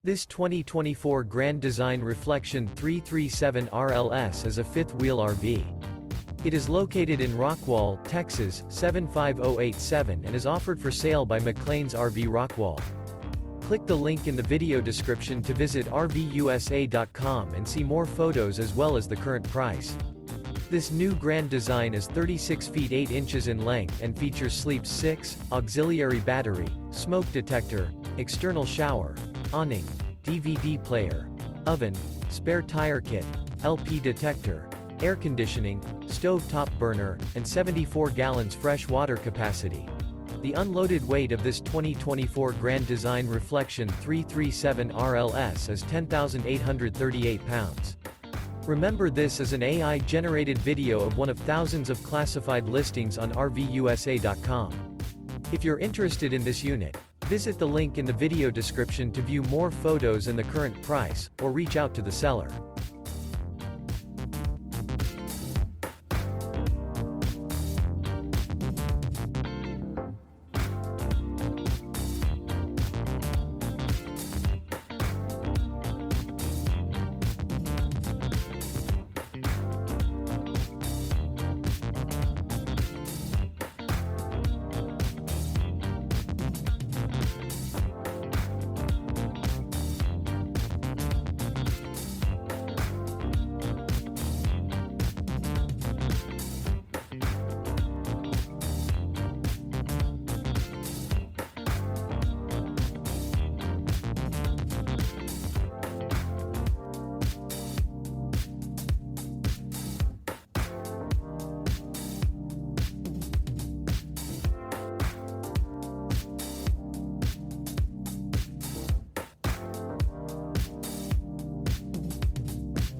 This 2024 Grand Design Reflection 337 RLS is a fifth-wheel RV. It is located in Rockwall, Texas, 75087 and is offered for sale by McClain's RV Rockwall. Click the link in the video description to visit RVUSA.com and see more photos as well as the current price. This new Grand Design is 36 feet 8 inches in length and features Sleep 6, auxiliary battery, smoke detector, external shower, awning, DVD player, oven, spare tire kit, LP detector, air conditioning, stove top burner, and 74 gallons fresh water capacity. The unloaded weight of this 2024 Grand Design Reflection 337 RLS is 10,838 pounds. Remember, this is an AI-generated video of one of thousands of classified listings on RVUSA.com. If you're interested in this unit, visit the link in the video description to view more photos and the current price, or reach out to the seller.